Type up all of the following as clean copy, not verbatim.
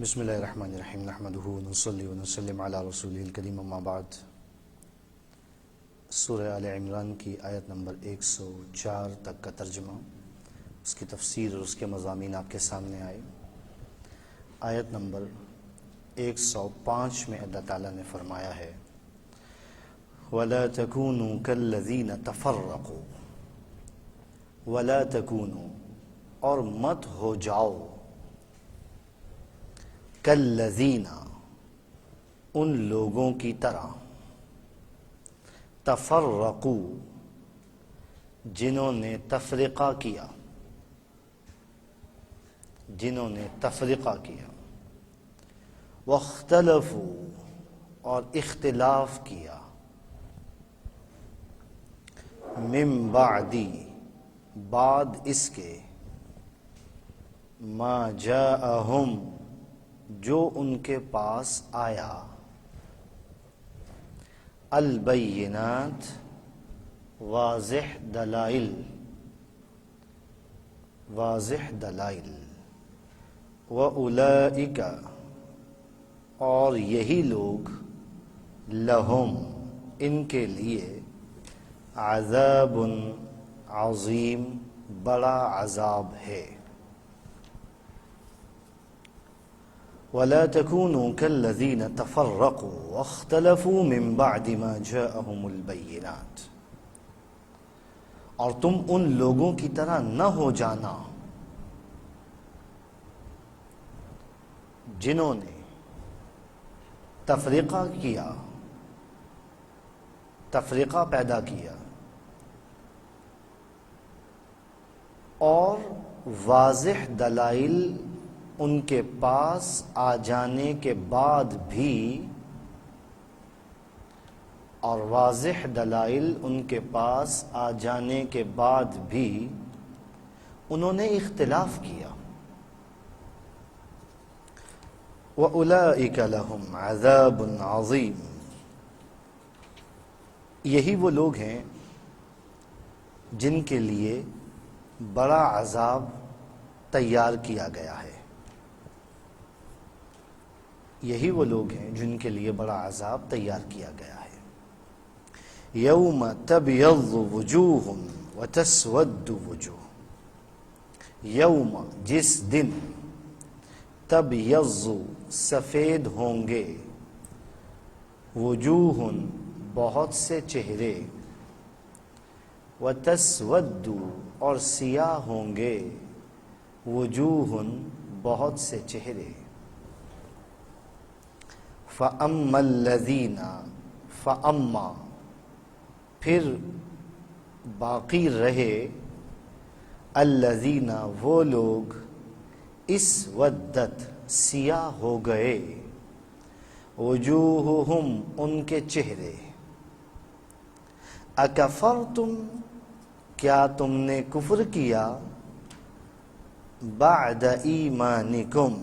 بسم اللہ الرحمن الرحیم نحمدہ ونصلی ونسلم علی رسولہ الکریم اما بعد۔ سورہ آل عمران کی آیت نمبر 104 تک کا ترجمہ، اس کی تفسیر اور اس کے مضامین آپ کے سامنے آئے۔ آیت نمبر 105 میں اللہ تعالیٰ نے فرمایا ہے وَلَا تَكُونُوا كَالَّذِينَ تَفَرَّقُوا، وَلَا تَكُونُوا، اور مت ہو جاؤ، کالذین، ان لوگوں کی طرح، تفرقوا، جنہوں نے تفرقہ کیا، واختلفوا، اور اختلاف کیا، من بعدی، بعد اس کے، ما جاءہم، جو ان کے پاس آیا، البینات، واضح دلائل، وَأُولَئِكَ، اور یہی لوگ، لہم، ان کے لیے، عذاب عظیم، بڑا عذاب ہے۔ وَلَا تَكُونُوا كَالَّذِينَ تَفَرَّقُوا وَاخْتَلَفُوا مِن بَعْدِ مَا جَاءَهُمُ الْبَيِّنَاتُ، اور تم ان لوگوں کی طرح نہ ہو جانا جنہوں نے تفریقہ پیدا کیا اور واضح دلائل ان کے پاس آ جانے کے بعد بھی انہوں نے اختلاف کیا۔ وَأُولَئِكَ لَهُمْ عَذَابٌ عَظِيمٌ، یہی وہ لوگ ہیں جن کے لیے بڑا عذاب تیار کیا گیا ہے۔ یوم تبیض وجوہ وتسود وجوہ، یوم، جس دن، تبیض، سفید ہوں گے، وجوہ، بہت سے چہرے، وتسود، اور سیاہ ہوں گے، وجوہ، بہت سے چہرے۔ فَأَمَّا الَّذِينَ، فَأَمَّا، پھر باقی رہے، الَّذِينَ، وہ لوگ، اسودت، سیاہ ہو گئے، وجوہہم، ان کے چہرے، اکفرتم، کیا تم نے کفر کیا، بعد ایمانکم،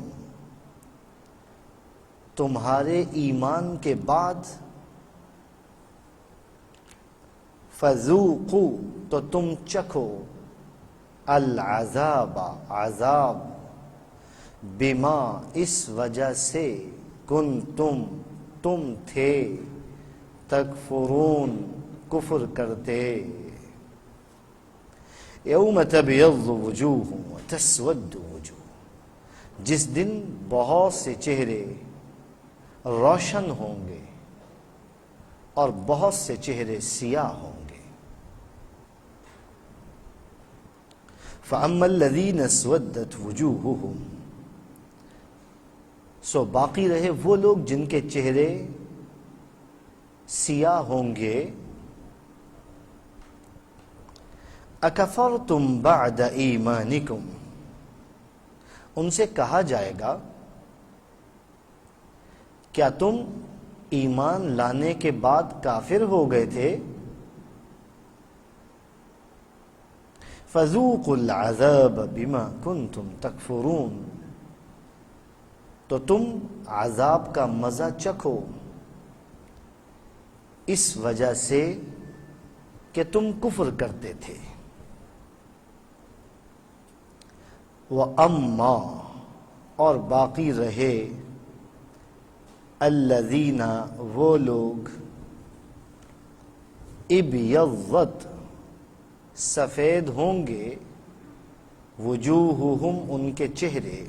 تمہارے ایمان کے بعد، فذوقوا، تو تم چکھو، العذاب، عذاب، بما، اس وجہ سے، کنتم، تم تھے، تکفرون، کفر کرتے۔ یوم تبیض وجوہ وتسود وجوہ، جس دن بہت سے چہرے روشن ہوں گے اور بہت سے چہرے سیاہ ہوں گے۔ فَأَمَّا الَّذِينَ اسْوَدَّتْ وُجُوهُهُمْ، سو باقی رہے وہ لوگ جن کے چہرے سیاہ ہوں گے، اکفرتم بعد ایمانکم، ان سے کہا جائے گا کیا تم ایمان لانے کے بعد کافر ہو گئے تھے؟ فَذُوقُوا الْعَذَابَ بِمَا كُنْتُمْ تَكْفُرُونَ، تو تم عذاب کا مزہ چکھو اس وجہ سے کہ تم کفر کرتے تھے۔ وَأَمَّا اور باقی رہے الذین وہ لوگ ابیضت سفید ہوں گے وجوہہم ان کے چہرے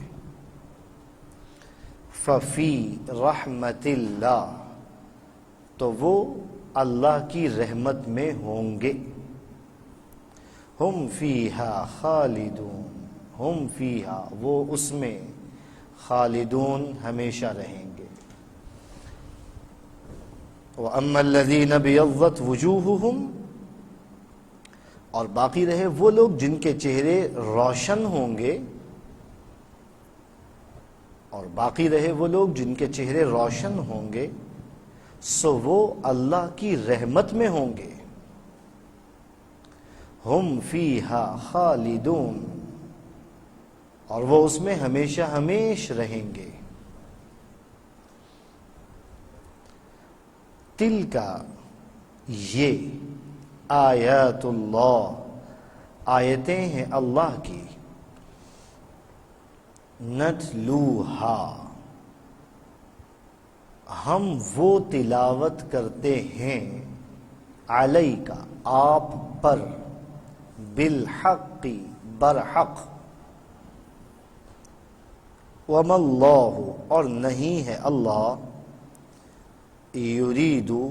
ففی رحمت اللہ تو وہ اللہ کی رحمت میں ہوں گے ہم فیہا خالدون ہم فیہا وہ اس میں خالدون ہمیشہ رہیں گے وَأَمَّا الَّذِينَ بِيَضَّتْ وُجُوهُهُمْ اور باقی رہے وہ لوگ جن کے چہرے روشن ہوں گے اور باقی رہے وہ لوگ جن کے چہرے روشن ہوں گے سو وہ اللہ کی رحمت میں ہوں گے ہم فیہا خالدون اور وہ اس میں ہمیشہ ہمیش رہیں گے تلکا یہ آیات اللہ آیتیں ہیں اللہ کی نتلوہا ہم وہ تلاوت کرتے ہیں علیکا آپ پر بالحق برحق وما اللہ اور نہیں ہے اللہ یریدو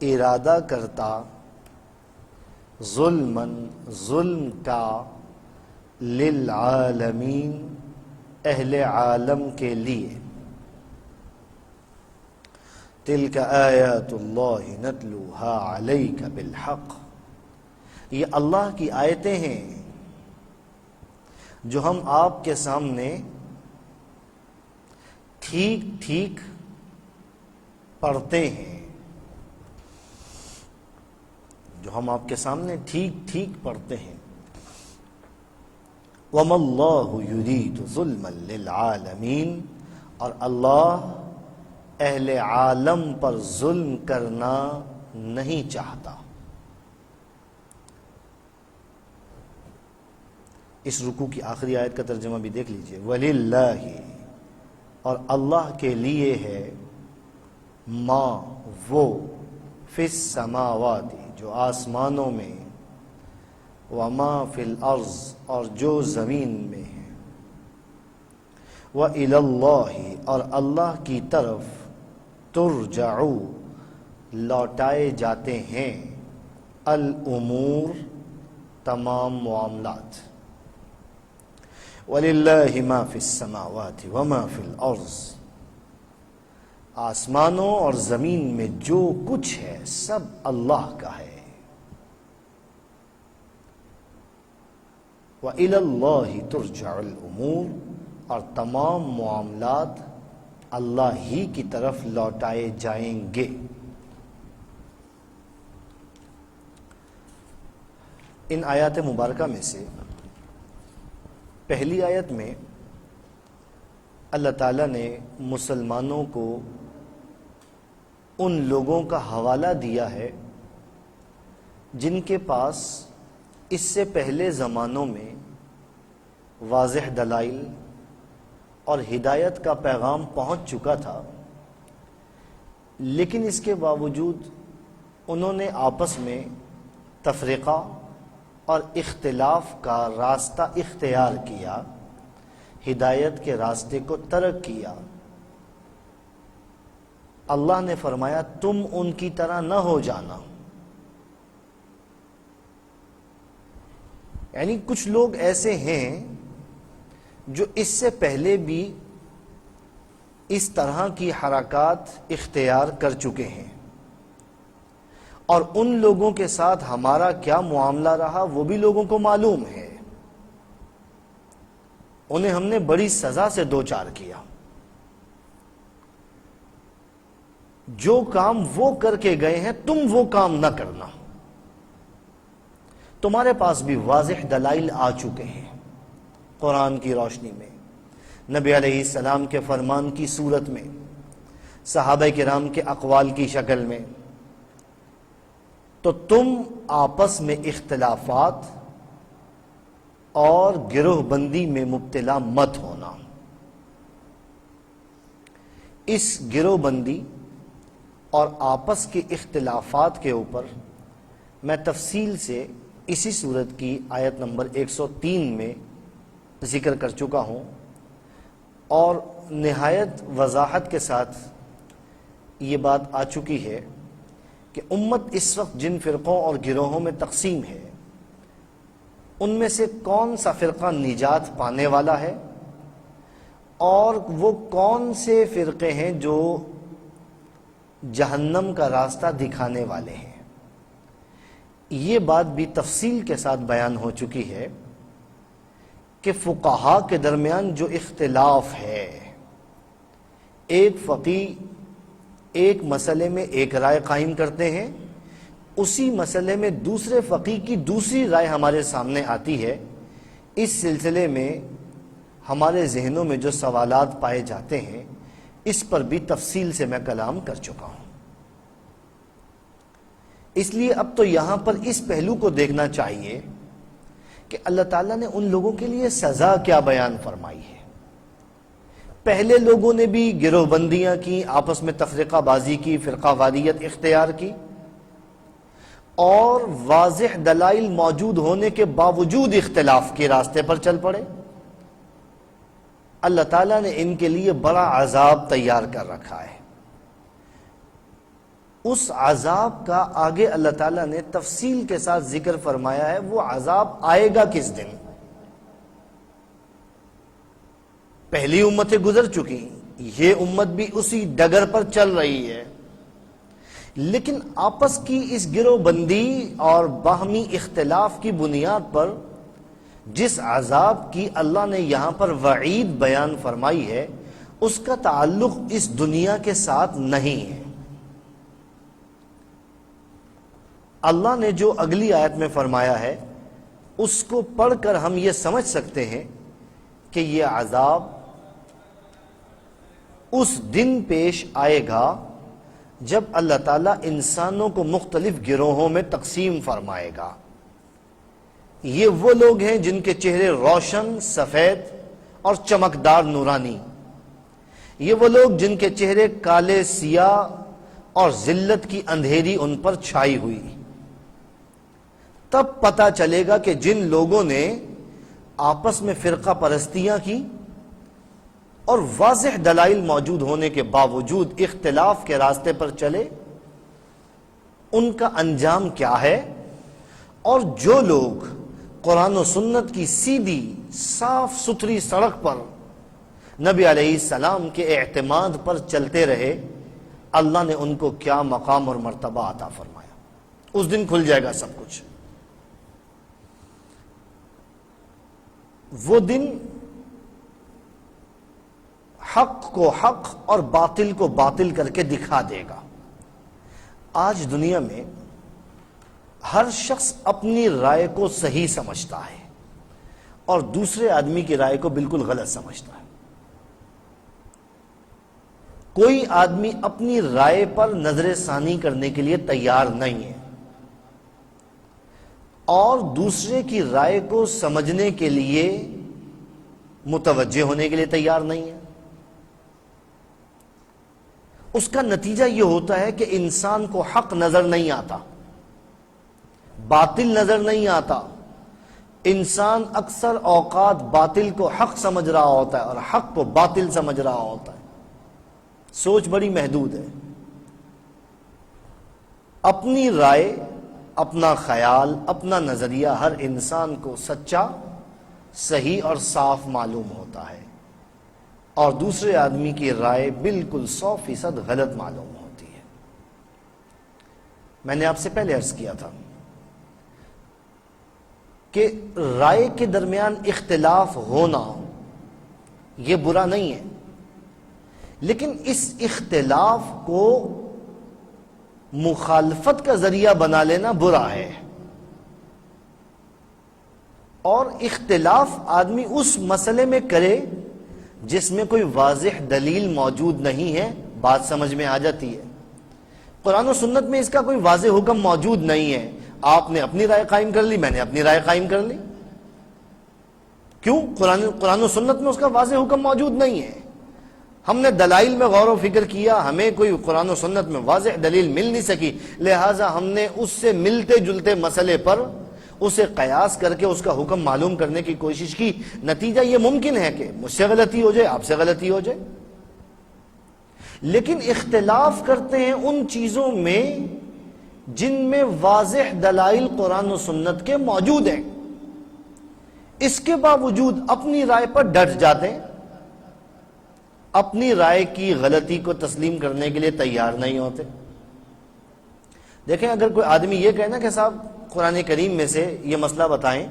ارادہ کرتا ظلمن ظلم کا للعالمین اہل عالم کے لیے تلک آیات اللہ نتلوہا علیک بالحق یہ اللہ کی آیتیں ہیں جو ہم آپ کے سامنے ٹھیک ٹھیک پڑھتے ہیں جو ہم آپ کے سامنے ٹھیک ٹھیک پڑھتے ہیں وَمَا اللَّهُ يُرِيدُ ظُلْمًا لِلْعَالَمِينَ اور اللہ اہل عالم پر ظلم کرنا نہیں چاہتا اس رکوع کی آخری آیت کا ترجمہ بھی دیکھ لیجئے وَلِلَّهِ اور اللہ کے لیے ہے ما وہ فی السماوات جو آسمانوں میں وما فی الارض اور جو زمین میں ہے وَإِلَى اللَّهِ اور اللہ کی طرف ترجعو لوٹائے جاتے ہیں الامور تمام معاملات وَلِلَّهِ مَا فِي السَّمَاوَاتِ وَمَا فِي الْأَرْضِ آسمانوں اور زمین میں جو کچھ ہے سب اللہ کا ہے وَإِلَى اللَّهِ تُرْجَعُ الْأُمُورِ اور تمام معاملات اللہ ہی کی طرف لوٹائے جائیں گے ان آیات مبارکہ میں سے پہلی آیت میں اللہ تعالیٰ نے مسلمانوں کو ان لوگوں کا حوالہ دیا ہے جن کے پاس اس سے پہلے زمانوں میں واضح دلائل اور ہدایت کا پیغام پہنچ چکا تھا لیکن اس کے باوجود انہوں نے آپس میں تفرقہ اور اختلاف کا راستہ اختیار کیا ہدایت کے راستے کو ترک کیا اللہ نے فرمایا تم ان کی طرح نہ ہو جانا یعنی کچھ لوگ ایسے ہیں جو اس سے پہلے بھی اس طرح کی حرکات اختیار کر چکے ہیں اور ان لوگوں کے ساتھ ہمارا کیا معاملہ رہا وہ بھی لوگوں کو معلوم ہے انہیں ہم نے بڑی سزا سے دوچار کیا جو کام وہ کر کے گئے ہیں تم وہ کام نہ کرنا تمہارے پاس بھی واضح دلائل آ چکے ہیں قرآن کی روشنی میں نبی علیہ السلام کے فرمان کی صورت میں صحابہ کرام کے اقوال کی شکل میں تو تم آپس میں اختلافات اور گروہ بندی میں مبتلا مت ہونا اس گروہ بندی اور آپس کے اختلافات کے اوپر میں تفصیل سے اسی سورت کی آیت نمبر 103 میں ذکر کر چکا ہوں، اور نہایت وضاحت کے ساتھ یہ بات آ چکی ہے کہ امت اس وقت جن فرقوں اور گروہوں میں تقسیم ہے، ان میں سے کون سا فرقہ نجات پانے والا ہے اور وہ کون سے فرقے ہیں جو جہنم کا راستہ دکھانے والے ہیں۔ یہ بات بھی تفصیل کے ساتھ بیان ہو چکی ہے کہ فقہا کے درمیان جو اختلاف ہے، ایک فقیہ ایک مسئلے میں ایک رائے قائم کرتے ہیں، اسی مسئلے میں دوسرے فقیہ کی دوسری رائے ہمارے سامنے آتی ہے۔ اس سلسلے میں ہمارے ذہنوں میں جو سوالات پائے جاتے ہیں، اس پر بھی تفصیل سے میں کلام کر چکا ہوں۔ اس لیے اب تو یہاں پر اس پہلو کو دیکھنا چاہیے کہ اللہ تعالیٰ نے ان لوگوں کے لیے سزا کیا بیان فرمائی ہے۔ پہلے لوگوں نے بھی گروہ بندیاں کی، آپس میں تفرقہ بازی کی، فرقہ واریت اختیار کی، اور واضح دلائل موجود ہونے کے باوجود اختلاف کے راستے پر چل پڑے۔ اللہ تعالیٰ نے ان کے لیے بڑا عذاب تیار کر رکھا ہے۔ اس عذاب کا آگے اللہ تعالیٰ نے تفصیل کے ساتھ ذکر فرمایا ہے۔ وہ عذاب آئے گا کس دن؟ پہلی امتیں گزر چکی، یہ امت بھی اسی ڈگر پر چل رہی ہے، لیکن آپس کی اس گروہ بندی اور باہمی اختلاف کی بنیاد پر جس عذاب کی اللہ نے یہاں پر وعید بیان فرمائی ہے، اس کا تعلق اس دنیا کے ساتھ نہیں ہے۔ اللہ نے جو اگلی آیت میں فرمایا ہے، اس کو پڑھ کر ہم یہ سمجھ سکتے ہیں کہ یہ عذاب اس دن پیش آئے گا جب اللہ تعالیٰ انسانوں کو مختلف گروہوں میں تقسیم فرمائے گا۔ یہ وہ لوگ ہیں جن کے چہرے روشن، سفید اور چمکدار نورانی، یہ وہ لوگ جن کے چہرے کالے، سیاہ اور ذلت کی اندھیری ان پر چھائی ہوئی۔ تب پتہ چلے گا کہ جن لوگوں نے آپس میں فرقہ پرستیاں کی اور واضح دلائل موجود ہونے کے باوجود اختلاف کے راستے پر چلے، ان کا انجام کیا ہے، اور جو لوگ قرآن و سنت کی سیدھی صاف ستھری سڑک پر نبی علیہ السلام کے اعتماد پر چلتے رہے، اللہ نے ان کو کیا مقام اور مرتبہ عطا فرمایا۔ اس دن کھل جائے گا سب کچھ۔ وہ دن حق کو حق اور باطل کو باطل کر کے دکھا دے گا۔ آج دنیا میں ہر شخص اپنی رائے کو صحیح سمجھتا ہے اور دوسرے آدمی کی رائے کو بالکل غلط سمجھتا ہے۔ کوئی آدمی اپنی رائے پر نظر ثانی کرنے کے لیے تیار نہیں ہے اور دوسرے کی رائے کو سمجھنے کے لیے متوجہ ہونے کے لیے تیار نہیں ہے۔ اس کا نتیجہ یہ ہوتا ہے کہ انسان کو حق نظر نہیں آتا، باطل نظر نہیں آتا۔ انسان اکثر اوقات باطل کو حق سمجھ رہا ہوتا ہے اور حق کو باطل سمجھ رہا ہوتا ہے۔ سوچ بڑی محدود ہے۔ اپنی رائے، اپنا خیال، اپنا نظریہ ہر انسان کو سچا، صحیح اور صاف معلوم ہوتا ہے، اور دوسرے آدمی کی رائے بالکل 100% غلط معلوم ہوتی ہے۔ میں نے آپ سے پہلے عرض کیا تھا کہ رائے کے درمیان اختلاف ہونا یہ برا نہیں ہے، لیکن اس اختلاف کو مخالفت کا ذریعہ بنا لینا برا ہے۔ اور اختلاف آدمی اس مسئلے میں کرے جس میں کوئی واضح دلیل موجود نہیں ہے، بات سمجھ میں آ جاتی ہے۔ قرآن و سنت میں اس کا کوئی واضح حکم موجود نہیں ہے۔ آپ نے اپنی رائے قائم کر لی، میں نے اپنی رائے قائم کر لی۔ کیوں؟ قرآن و سنت میں اس کا واضح حکم موجود نہیں ہے۔ ہم نے دلائل میں غور و فکر کیا، ہمیں کوئی قرآن و سنت میں واضح دلیل مل نہیں سکی، لہٰذا ہم نے اس سے ملتے جلتے مسئلے پر اسے قیاس کر کے اس کا حکم معلوم کرنے کی کوشش کی۔ نتیجہ یہ ممکن ہے کہ مجھ سے غلطی ہو جائے، آپ سے غلطی ہو جائے، لیکن اختلاف کرتے ہیں ان چیزوں میں جن میں واضح دلائل قرآن و سنت کے موجود ہیں، اس کے باوجود اپنی رائے پر ڈٹ جاتے ہیں، اپنی رائے کی غلطی کو تسلیم کرنے کے لیے تیار نہیں ہوتے۔ دیکھیں، اگر کوئی آدمی یہ کہنا کہ صاحب قرآن کریم میں سے یہ مسئلہ بتائیں،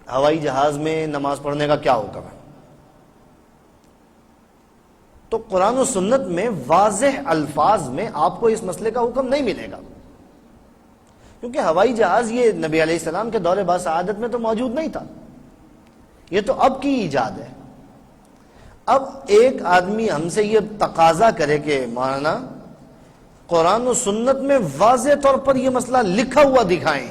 ہوائی جہاز میں نماز پڑھنے کا کیا حکم ہے، تو قرآن و سنت میں واضح الفاظ میں آپ کو اس مسئلے کا حکم نہیں ملے گا، کیونکہ ہوائی جہاز یہ نبی علیہ السلام کے دور باسعادت میں تو موجود نہیں تھا، یہ تو اب کی ایجاد ہے۔ اب ایک آدمی ہم سے یہ تقاضا کرے کہ مولانا قرآن و سنت میں واضح طور پر یہ مسئلہ لکھا ہوا دکھائیں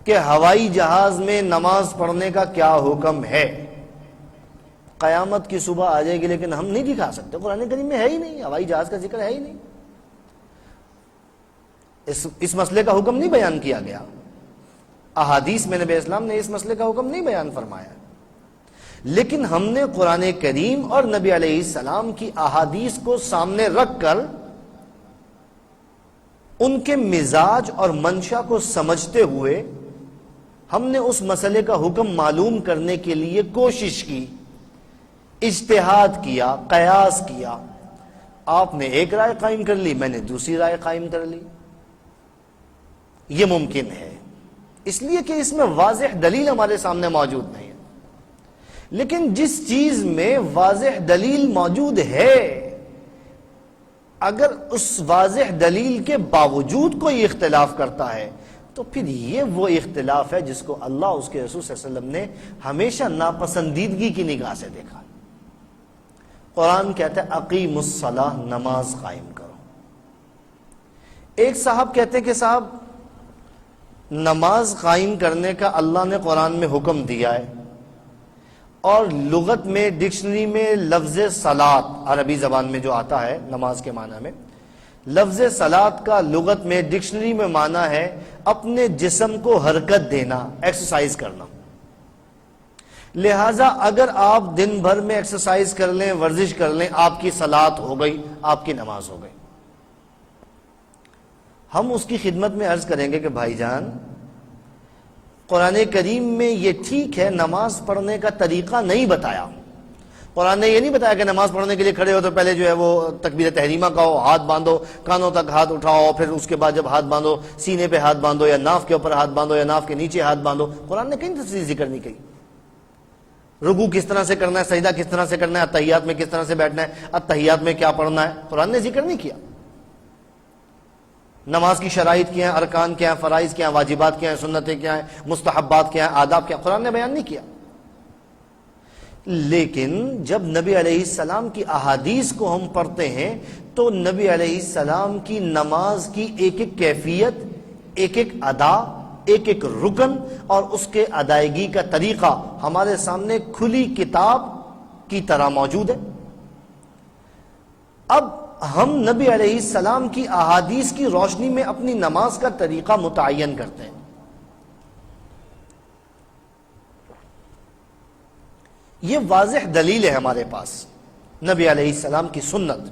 کہ ہوائی جہاز میں نماز پڑھنے کا کیا حکم ہے، قیامت کی صبح آ جائے گی، لیکن ہم نہیں دکھا سکتے، قرآن کریم میں ہے ہی نہیں، ہوائی جہاز کا ذکر ہے ہی نہیں، اس مسئلے کا حکم نہیں بیان کیا گیا، احادیث میں نبی اسلام نے اس مسئلے کا حکم نہیں بیان فرمایا، لیکن ہم نے قرآن کریم اور نبی علیہ السلام کی احادیث کو سامنے رکھ کر ان کے مزاج اور منشا کو سمجھتے ہوئے ہم نے اس مسئلے کا حکم معلوم کرنے کے لیے کوشش کی، اجتہاد کیا، قیاس کیا۔ آپ نے ایک رائے قائم کر لی، میں نے دوسری رائے قائم کر لی، یہ ممکن ہے اس لیے کہ اس میں واضح دلیل ہمارے سامنے موجود نہیں ہے، لیکن جس چیز میں واضح دلیل موجود ہے، اگر اس واضح دلیل کے باوجود کوئی اختلاف کرتا ہے تو پھر یہ وہ اختلاف ہے جس کو اللہ اس کے رسول صلی اللہ علیہ وسلم نے ہمیشہ ناپسندیدگی کی نگاہ سے دیکھا۔ قرآن کہتا ہے اقیم الصلاۃ، نماز قائم کرو۔ ایک صاحب کہتے ہیں کہ صاحب نماز قائم کرنے کا اللہ نے قرآن میں حکم دیا ہے، اور لغت میں ڈکشنری میں لفظ صلاۃ عربی زبان میں جو آتا ہے نماز کے معنی میں، لفظ صلاۃ کا لغت میں ڈکشنری میں معنی ہے اپنے جسم کو حرکت دینا، ایکسرسائز کرنا۔ لہٰذا اگر آپ دن بھر میں ایکسرسائز کر لیں، ورزش کر لیں، آپ کی صلاۃ ہو گئی، آپ کی نماز ہو گئی۔ ہم اس کی خدمت میں عرض کریں گے کہ بھائی جان، قرآن کریم میں یہ ٹھیک ہے نماز پڑھنے کا طریقہ نہیں بتایا، قرآن نے یہ نہیں بتایا کہ نماز پڑھنے کے لیے کھڑے ہو تو پہلے جو ہے وہ تکبیر تحریمہ کہو، ہاتھ باندھو، کانوں تک ہاتھ اٹھاؤ، پھر اس کے بعد جب ہاتھ باندھو سینے پہ ہاتھ باندھو، یا ناف کے اوپر ہاتھ باندھو، یا ناف کے نیچے ہاتھ باندھو۔ قرآن نے کہیں تفصیل ذکر نہیں کی۔ رکوع کس طرح سے کرنا ہے، سجدہ کس طرح سے کرنا ہے، اتحیات میں کس طرح سے بیٹھنا ہے، اتحیات میں کیا پڑھنا ہے، قرآن نے ذکر نہیں کیا۔ نماز کی شرائط کیا ہیں، ارکان کیا ہیں، فرائض کیا ہیں، واجبات کیا ہیں، سنتیں کیا ہیں، مستحبات کیا ہیں، آداب کیا ہیں، قرآن نے بیان نہیں کیا۔ لیکن جب نبی علیہ السلام کی احادیث کو ہم پڑھتے ہیں تو نبی علیہ السلام کی نماز کی ایک ایک کیفیت، ایک ایک ادا، ایک ایک رکن اور اس کے ادائیگی کا طریقہ ہمارے سامنے کھلی کتاب کی طرح موجود ہے۔ اب ہم نبی علیہ السلام کی احادیث کی روشنی میں اپنی نماز کا طریقہ متعین کرتے ہیں۔ یہ واضح دلیل ہے ہمارے پاس، نبی علیہ السلام کی سنت۔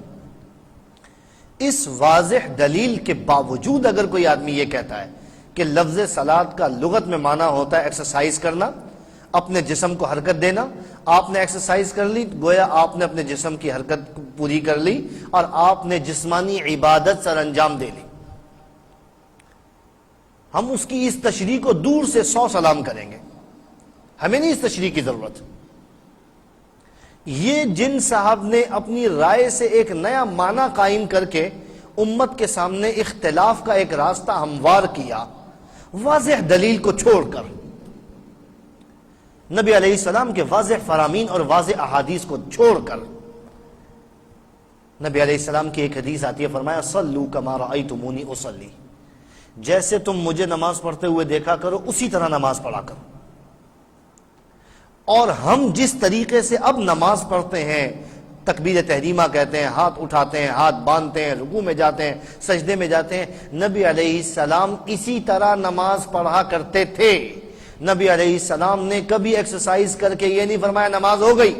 اس واضح دلیل کے باوجود اگر کوئی آدمی یہ کہتا ہے کہ لفظ صلاۃ کا لغت میں معنی ہوتا ہے ایکسرسائز کرنا، اپنے جسم کو حرکت دینا، آپ نے ایکسرسائز کر لی، گویا آپ نے اپنے جسم کی حرکت پوری کر لی اور آپ نے جسمانی عبادت سر انجام دے لی، ہم اس کی اس تشریح کو دور سے 100 سلام کریں گے، ہمیں نہیں اس تشریح کی ضرورت۔ یہ جن صاحب نے اپنی رائے سے ایک نیا معنی قائم کر کے امت کے سامنے اختلاف کا ایک راستہ ہموار کیا، واضح دلیل کو چھوڑ کر، نبی علیہ السلام کے واضح فرامین اور واضح احادیث کو چھوڑ کر، نبی علیہ السلام کی ایک حدیث آتی ہے، فرمایا صلو کما رأیتمونی اصلی، جیسے تم مجھے نماز پڑھتے ہوئے دیکھا کرو اسی طرح نماز پڑھا کرو۔ اور ہم جس طریقے سے اب نماز پڑھتے ہیں تکبیر تحریمہ کہتے ہیں، ہاتھ اٹھاتے ہیں، ہاتھ باندھتے ہیں، رکوع میں جاتے ہیں، سجدے میں جاتے ہیں۔ نبی علیہ السلام اسی طرح نماز پڑھا کرتے تھے۔ نبی علیہ السلام نے کبھی ایکسرسائز کر کے یہ نہیں فرمایا نماز ہو گئی۔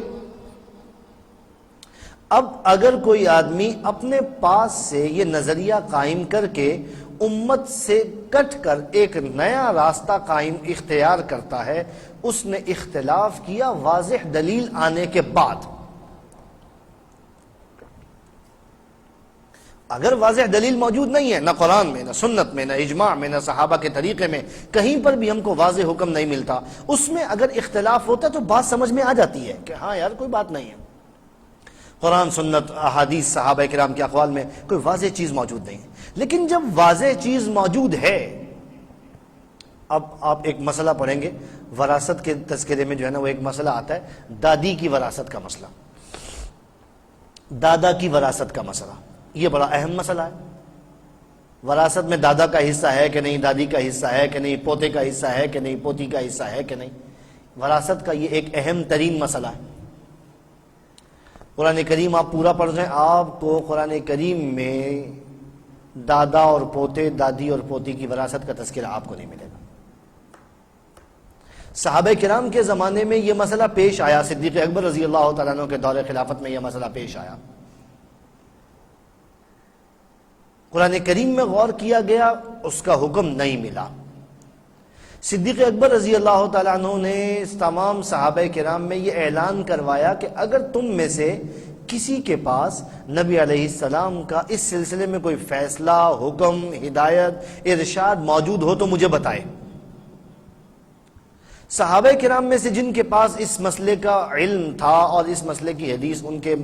اب اگر کوئی آدمی اپنے پاس سے یہ نظریہ قائم کر کے امت سے کٹ کر ایک نیا راستہ قائم اختیار کرتا ہے، اس نے اختلاف کیا واضح دلیل آنے کے بعد۔ اگر واضح دلیل موجود نہیں ہے، نہ قرآن میں، نہ سنت میں، نہ اجماع میں، نہ صحابہ کے طریقے میں، کہیں پر بھی ہم کو واضح حکم نہیں ملتا، اس میں اگر اختلاف ہوتا ہے تو بات سمجھ میں آ جاتی ہے کہ ہاں یار کوئی بات نہیں ہے، قرآن سنت احادیث صحابہ کرام کے اقوال میں کوئی واضح چیز موجود نہیں ہے۔ لیکن جب واضح چیز موجود ہے، اب آپ ایک مسئلہ پڑھیں گے وراثت کے تذکرے میں جو ہے نا، وہ ایک مسئلہ آتا ہے دادی کی وراثت کا مسئلہ، دادا کی وراثت کا مسئلہ۔ یہ بڑا اہم مسئلہ ہے، وراثت میں دادا کا حصہ ہے کہ نہیں، دادی کا حصہ ہے کہ نہیں، پوتے کا حصہ ہے کہ نہیں، پوتی کا حصہ ہے کہ نہیں۔ وراثت کا یہ ایک اہم ترین مسئلہ ہے۔ قرآن کریم آپ پورا پڑھ رہے ہیں، آپ کو قرآن کریم میں دادا اور پوتے، دادی اور پوتی کی وراثت کا تذکرہ آپ کو نہیں ملے گا۔ صحابہ کرام کے زمانے میں یہ مسئلہ پیش آیا، صدیق اکبر رضی اللہ تعالیٰ عنہ کے دور خلافت میں یہ مسئلہ پیش آیا۔ قرآن کریم میں غور کیا گیا، اس کا حکم نہیں ملا۔ صدیق اکبر رضی اللہ تعالیٰ عنہ نے اس تمام صحابہ کرام میں یہ اعلان کروایا کہ اگر تم میں سے کسی کے پاس نبی علیہ السلام کا اس سلسلے میں کوئی فیصلہ، حکم، ہدایت، ارشاد موجود ہو تو مجھے بتائے۔ صحابہ کرام میں سے جن کے پاس اس مسئلے کا علم تھا اور اس مسئلے کی حدیث ان کے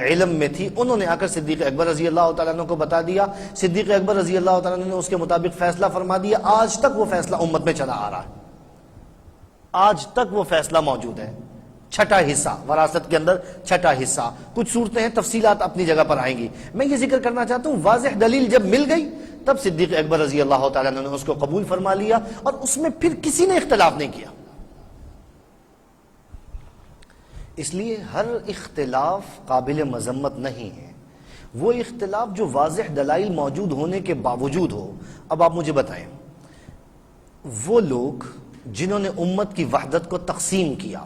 علم میں تھی، انہوں نے آ کر صدیق اکبر رضی اللہ تعالیٰ عنہ کو بتا دیا۔ صدیق اکبر رضی اللہ تعالیٰ عنہ نے اس کے مطابق فیصلہ فرما دیا۔ آج تک وہ فیصلہ امت میں چلا آ رہا ہے، آج تک وہ فیصلہ موجود ہے۔ چھٹا حصہ وراثت کے اندر، چھٹا حصہ، کچھ صورتیں ہیں، تفصیلات اپنی جگہ پر آئیں گی۔ میں یہ ذکر کرنا چاہتا ہوں، واضح دلیل جب مل گئی تب صدیق اکبر رضی اللہ تعالیٰ عنہ نے اس کو قبول فرما لیا، اور اس میں پھر کسی نے اختلاف نہیں کیا۔ اس لیے ہر اختلاف قابل مذمت نہیں ہے، وہ اختلاف جو واضح دلائل موجود ہونے کے باوجود ہو۔ اب آپ مجھے بتائیں، وہ لوگ جنہوں نے امت کی وحدت کو تقسیم کیا،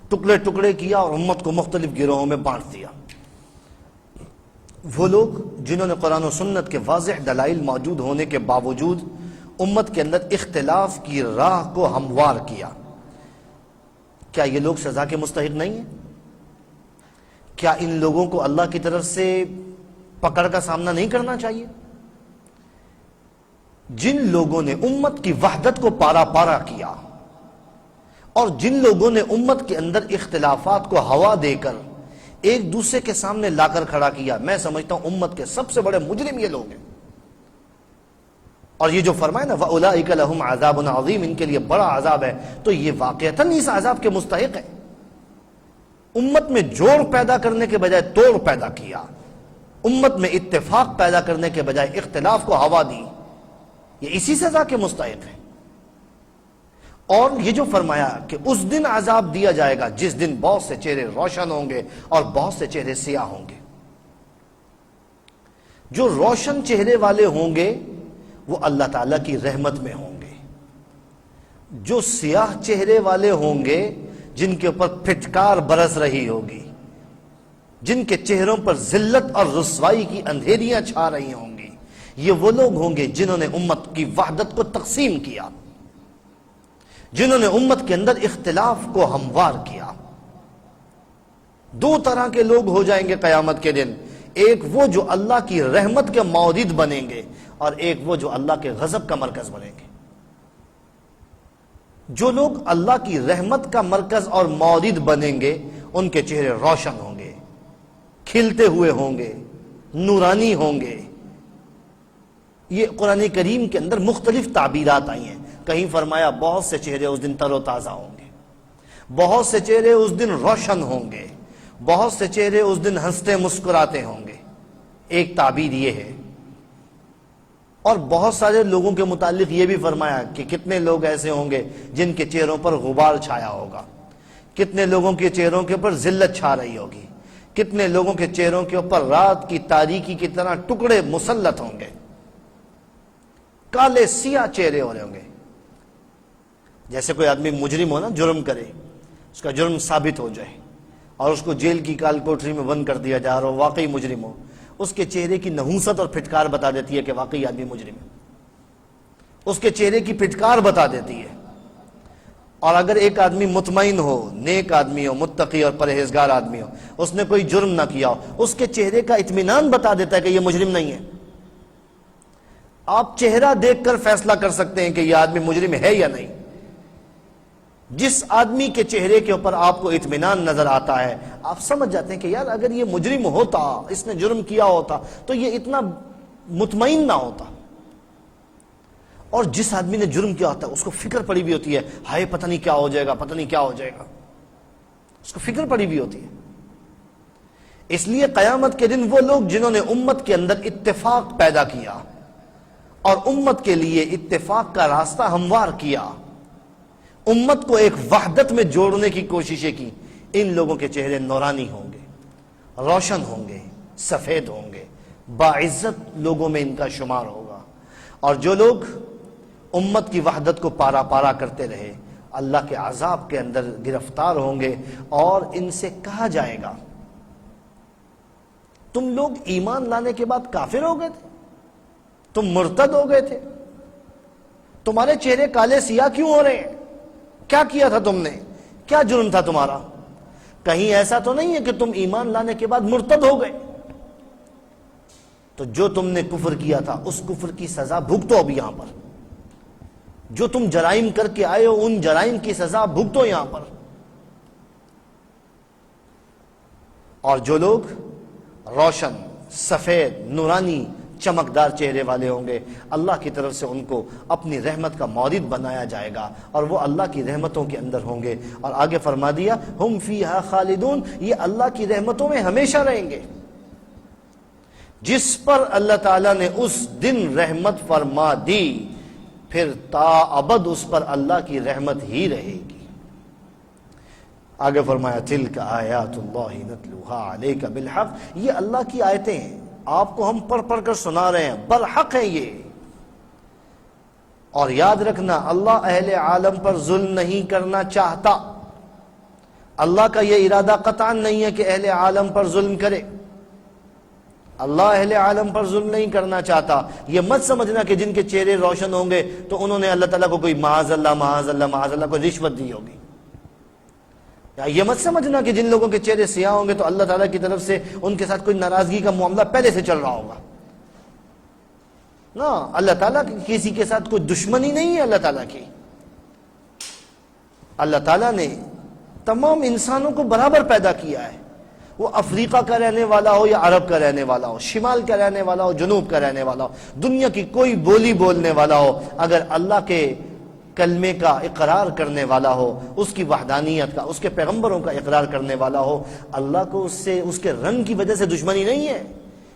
ٹکڑے ٹکڑے کیا اور امت کو مختلف گروہوں میں بانٹ دیا، وہ لوگ جنہوں نے قرآن و سنت کے واضح دلائل موجود ہونے کے باوجود امت کے اندر اختلاف کی راہ کو ہموار کیا، کیا یہ لوگ سزا کے مستحق نہیں ہیں؟ کیا ان لوگوں کو اللہ کی طرف سے پکڑ کا سامنا نہیں کرنا چاہیے؟ جن لوگوں نے امت کی وحدت کو پارا پارا کیا اور جن لوگوں نے امت کے اندر اختلافات کو ہوا دے کر ایک دوسرے کے سامنے لا کر کھڑا کیا، میں سمجھتا ہوں امت کے سب سے بڑے مجرم یہ لوگ ہیں۔ اور یہ جو فرمائے نا وَأُولَئِكَ لَهُمْ عَذَابٌ عَظِيمٌ، ان کے لیے بڑا عذاب ہے، تو یہ واقعتاً اس عذاب کے مستحق ہے۔ امت میں جوڑ پیدا کرنے کے بجائے توڑ پیدا کیا، امت میں اتفاق پیدا کرنے کے بجائے اختلاف کو ہوا دی، یہ اسی سزا کے مستحق ہے۔ اور یہ جو فرمایا کہ اس دن عذاب دیا جائے گا جس دن بہت سے چہرے روشن ہوں گے اور بہت سے چہرے سیاہ ہوں گے۔ جو روشن چہرے والے ہوں گے وہ اللہ تعالیٰ کی رحمت میں ہوں گے، جو سیاہ چہرے والے ہوں گے جن کے اوپر پھٹکار برس رہی ہوگی، جن کے چہروں پر ذلت اور رسوائی کی اندھیریاں چھا رہی ہوں گی، یہ وہ لوگ ہوں گے جنہوں نے امت کی وحدت کو تقسیم کیا، جنہوں نے امت کے اندر اختلاف کو ہموار کیا۔ دو طرح کے لوگ ہو جائیں گے قیامت کے دن، ایک وہ جو اللہ کی رحمت کے مورد بنیں گے اور ایک وہ جو اللہ کے غضب کا مرکز بنیں گے۔ جو لوگ اللہ کی رحمت کا مرکز اور مورد بنیں گے ان کے چہرے روشن ہوں گے، کھلتے ہوئے ہوں گے، نورانی ہوں گے۔ یہ قرآن کریم کے اندر مختلف تعبیرات آئی ہیں، کہیں فرمایا بہت سے چہرے اس دن تر و تازہ ہوں گے، بہت سے چہرے اس دن روشن ہوں گے، بہت سے چہرے اس دن ہنستے مسکراتے ہوں گے، ایک تعبیر یہ ہے۔ اور بہت سارے لوگوں کے متعلق یہ بھی فرمایا کہ کتنے لوگ ایسے ہوں گے جن کے چہروں پر غبار چھایا ہوگا، کتنے لوگوں کے چہروں کے اوپر ذلت چھا رہی ہوگی، کتنے لوگوں کے چہروں کے اوپر رات کی تاریکی کی طرح ٹکڑے مسلط ہوں گے، کالے سیاہ چہرے ہو رہے ہوں گے. جیسے کوئی آدمی مجرم ہو نا، جرم کرے، اس کا جرم ثابت ہو جائے اور اس کو جیل کی کال کوٹری میں بند کر دیا جائے اور وہ واقعی مجرم ہو، اس کے چہرے کی نحوست اور پھٹکار بتا دیتی ہے کہ واقعی آدمی مجرم ہے. اس کے چہرے کی پھٹکار بتا دیتی ہے. اور اگر ایک آدمی مطمئن ہو، نیک آدمی ہو، متقی اور پرہیزگار آدمی ہو، اس نے کوئی جرم نہ کیا ہو، اس کے چہرے کا اطمینان بتا دیتا ہے کہ یہ مجرم نہیں ہے. آپ چہرہ دیکھ کر فیصلہ کر سکتے ہیں کہ یہ آدمی مجرم ہے یا نہیں. جس آدمی کے چہرے کے اوپر آپ کو اطمینان نظر آتا ہے، آپ سمجھ جاتے ہیں کہ یار اگر یہ مجرم ہوتا، اس نے جرم کیا ہوتا تو یہ اتنا مطمئن نہ ہوتا. اور جس آدمی نے جرم کیا ہوتا ہے اس کو فکر پڑی بھی ہوتی ہے، ہائے پتہ نہیں کیا ہو جائے گا، پتہ نہیں کیا ہو جائے گا، اس کو فکر پڑی بھی ہوتی ہے. اس لیے قیامت کے دن وہ لوگ جنہوں نے امت کے اندر اتفاق پیدا کیا اور امت کے لیے اتفاق کا راستہ ہموار کیا، امت کو ایک وحدت میں جوڑنے کی کوششیں کی، ان لوگوں کے چہرے نورانی ہوں گے، روشن ہوں گے، سفید ہوں گے، باعزت لوگوں میں ان کا شمار ہوگا. اور جو لوگ امت کی وحدت کو پارا پارا کرتے رہے، اللہ کے عذاب کے اندر گرفتار ہوں گے. اور ان سے کہا جائے گا تم لوگ ایمان لانے کے بعد کافر ہو گئے تھے، تم مرتد ہو گئے تھے، تمہارے چہرے کالے سیاہ کیوں ہو رہے ہیں؟ کیا کیا تھا تم نے؟ کیا جرم تھا تمہارا؟ کہیں ایسا تو نہیں ہے کہ تم ایمان لانے کے بعد مرتد ہو گئے؟ تو جو تم نے کفر کیا تھا اس کفر کی سزا بھگتو اب یہاں پر. جو تم جرائم کر کے آئے ہو ان جرائم کی سزا بھگتو یہاں پر. اور جو لوگ روشن، سفید، نورانی، چمکدار چہرے والے ہوں گے، اللہ کی طرف سے ان کو اپنی رحمت کا مورد بنایا جائے گا اور وہ اللہ کی رحمتوں کے اندر ہوں گے. اور آگے فرما دیا ہم فیہا خالدون، یہ اللہ کی رحمتوں میں ہمیشہ رہیں گے. جس پر اللہ تعالیٰ نے اس دن رحمت فرما دی پھر تا ابد اس پر اللہ کی رحمت ہی رہے گی. آگے فرمایا تلک آیات اللہ نتلوہا علیک بالحق، یہ اللہ کی آیتیں ہیں، آپ کو ہم پڑھ پڑھ کر سنا رہے ہیں، برحق ہیں یہ. اور یاد رکھنا اللہ اہل عالم پر ظلم نہیں کرنا چاہتا. اللہ کا یہ ارادہ قطعا نہیں ہے کہ اہل عالم پر ظلم کرے. اللہ اہل عالم پر ظلم نہیں کرنا چاہتا. یہ مت سمجھنا کہ جن کے چہرے روشن ہوں گے تو انہوں نے اللہ تعالیٰ کو کوئی معاذ اللہ معاذ اللہ معاذ اللہ کوئی رشوت دی ہوگی. یا یہ مت سمجھنا کہ جن لوگوں کے چہرے سیاہ ہوں گے تو اللہ تعالیٰ کی طرف سے ان کے ساتھ کوئی ناراضگی کا معاملہ پہلے سے چل رہا ہوگا. نا، اللہ تعالیٰ کسی کے ساتھ کوئی دشمنی نہیں ہے. اللہ تعالیٰ کی، اللہ تعالیٰ نے تمام انسانوں کو برابر پیدا کیا ہے. وہ افریقہ کا رہنے والا ہو یا عرب کا رہنے والا ہو، شمال کا رہنے والا ہو، جنوب کا رہنے والا ہو، دنیا کی کوئی بولی بولنے والا ہو، اگر اللہ کے کلمے کا اقرار کرنے والا ہو، اس کی وحدانیت کا، اس کے پیغمبروں کا اقرار کرنے والا ہو، اللہ کو اس سے اس کے رنگ کی وجہ سے دشمنی نہیں ہے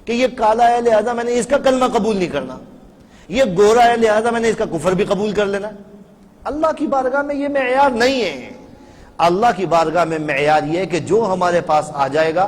کہ یہ کالا ہے لہذا میں نے اس کا کلمہ قبول نہیں کرنا، یہ گورا ہے لہذا میں نے اس کا کفر بھی قبول کر لینا. اللہ کی بارگاہ میں یہ معیار نہیں ہے. اللہ کی بارگاہ میں معیار یہ ہے کہ جو ہمارے پاس آ جائے گا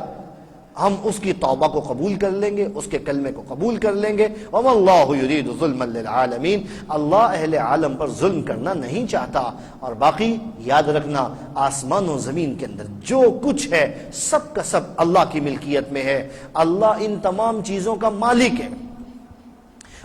ہم اس کی توبہ کو قبول کر لیں گے، اس کے کلمے کو قبول کر لیں گے. وَمَا اللَّهُ يُرِيدُ ظُلْمًا لِلْعَالَمِينَ، اللہ اہل عالم پر ظلم کرنا نہیں چاہتا. اور باقی یاد رکھنا آسمان و زمین کے اندر جو کچھ ہے سب کا سب اللہ کی ملکیت میں ہے. اللہ ان تمام چیزوں کا مالک ہے.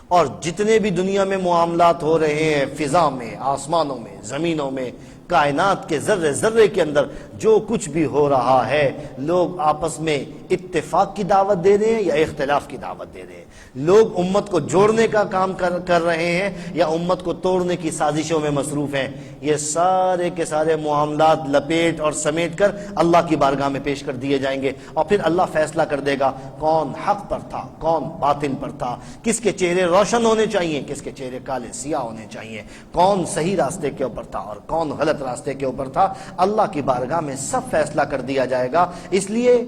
اور جتنے بھی دنیا میں معاملات ہو رہے ہیں، فضا میں، آسمانوں میں، زمینوں میں، کائنات کے ذرے ذرے کے اندر جو کچھ بھی ہو رہا ہے، لوگ آپس میں اتفاق کی دعوت دے رہے ہیں یا اختلاف کی دعوت دے رہے ہیں؟ لوگ امت کو جوڑنے کا کام کر رہے ہیں یا امت کو توڑنے کی سازشوں میں مصروف ہیں؟ یہ سارے کے سارے معاملات لپیٹ اور سمیٹ کر اللہ کی بارگاہ میں پیش کر دیے جائیں گے اور پھر اللہ فیصلہ کر دے گا کون حق پر تھا، کون باطل پر تھا، کس کے چہرے روشن ہونے چاہیے، کس کے چہرے کالے سیاہ ہونے چاہیے، کون صحیح راستے کے اوپر تھا اور کون غلط راستے کے اوپر تھا. اللہ کی بارگاہ میں سب فیصلہ کر دیا جائے گا. اس لیے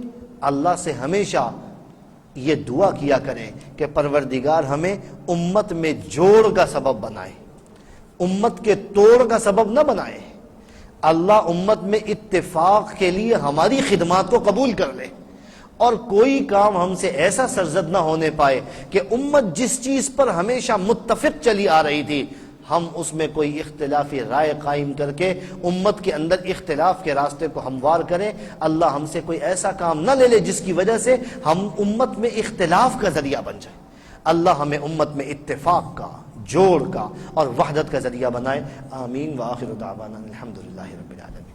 اللہ سے ہمیشہ یہ دعا کیا کریں کہ پروردگار ہمیں امت میں جوڑ کا سبب بنائے، امت کے توڑ کا سبب نہ بنائے. اللہ امت میں اتفاق کے لیے ہماری خدمات کو قبول کر لے اور کوئی کام ہم سے ایسا سرزد نہ ہونے پائے کہ امت جس چیز پر ہمیشہ متفق چلی آ رہی تھی ہم اس میں کوئی اختلافی رائے قائم کر کے امت کے اندر اختلاف کے راستے کو ہموار کریں۔ اللہ ہم سے کوئی ایسا کام نہ لے لے جس کی وجہ سے ہم امت میں اختلاف کا ذریعہ بن جائیں۔ اللہ ہمیں امت میں اتفاق کا، جوڑ کا اور وحدت کا ذریعہ بنائے۔ آمین۔ وآخر دعوانا الحمدللہ رب العالمین۔